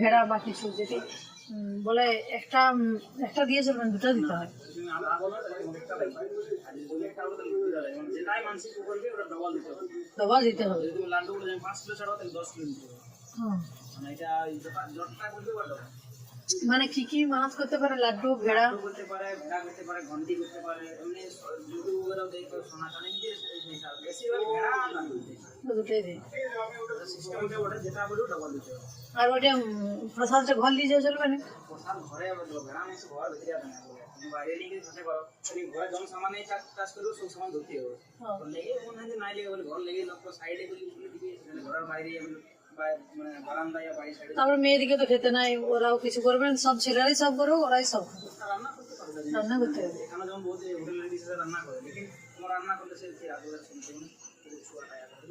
ভেড়া বা কিছু যেটি বলে একটা একটা দিয়ে চলবেন, দুটো দিতে হয়। ডবল দিতে হবে। মানে কি কি মাছ করতে পারে? লাড্ডু, ভেড়া করতে পারে, ভেড়া করতে পারে, ঘন্টি করতে পারে, এমনি ইউটিউবেও দেখো সোনা চাঁদি দিয়ে বেশিরভাগ ভেড়া আর লাড্ডু দুটোই দিই। সিস্টেমটা ওটা যেটা বলবো ডবল দিতে হবে। আর ওটা প্রসাদটা ঘর দিয়ে যাওয়া চলবে না? প্রসাদ ঘরে ভেড়া মাংস ঘর ভিতরে যাবে না, তুমি বাইরে নিয়ে গিয়ে চাষে করো, তুমি ঘরে যখন সামান এই চাষ করবো সব সামান ধরতে হবে। লেগে মনে হয় যে নাই লেগে বলে ঘর লেগে লোক সাইডে বলি দিকে ঘরের বাইরে মানে বারান্দায় বাইরে সাইডে। তারপরে মেয়েদিকে তো খেতে নাই, ওরাও কিছু করবেন, সব ছেলেরাই সব করবো, ওরাই সব রান্না করতে পারবে, রান্না করতে হবে। এখানে যেমন বলতে হোটেলের বিষয়ে রান্না করে, লেকিন তোমার রান্না করলে সে আগে শুনতে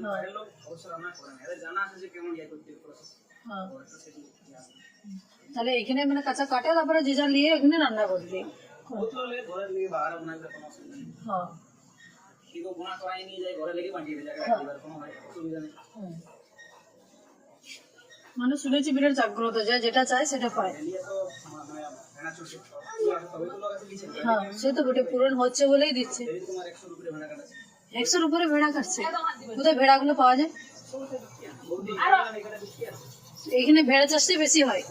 বাইরের লোক অবশ্য রান্না করে না, এদের জানা আছে যে কেমন ইয়ে করতে প্রসেস। তাহলে এখানে মানে কাঁচা কাটে, তারপরে যে যা নিয়ে এখানে রান্না করবে। ঘরে লেগে বাহারে বানাইলে কোনো অসুবিধা নেই। হ্যাঁ, কিন্তু বোনা করাই নিয়ে যায় ঘরে লেগে বানিয়ে দেয়, কোনো অসুবিধা নেই। মানে শুনেছি বিরাট জাগ্রত, যায় যেটা চায় সেটা পায়। হ্যাঁ, সে তো বটে, পূরণ হচ্ছে বলেই দিচ্ছে। 100-র উপরে ভেড়া কাটছে। কোথায় ভেড়াগুলো পাওয়া যায়? এখানে ভেড়া চাষটাই বেশি হয়।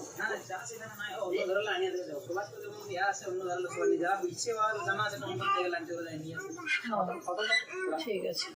ঠিক আছে।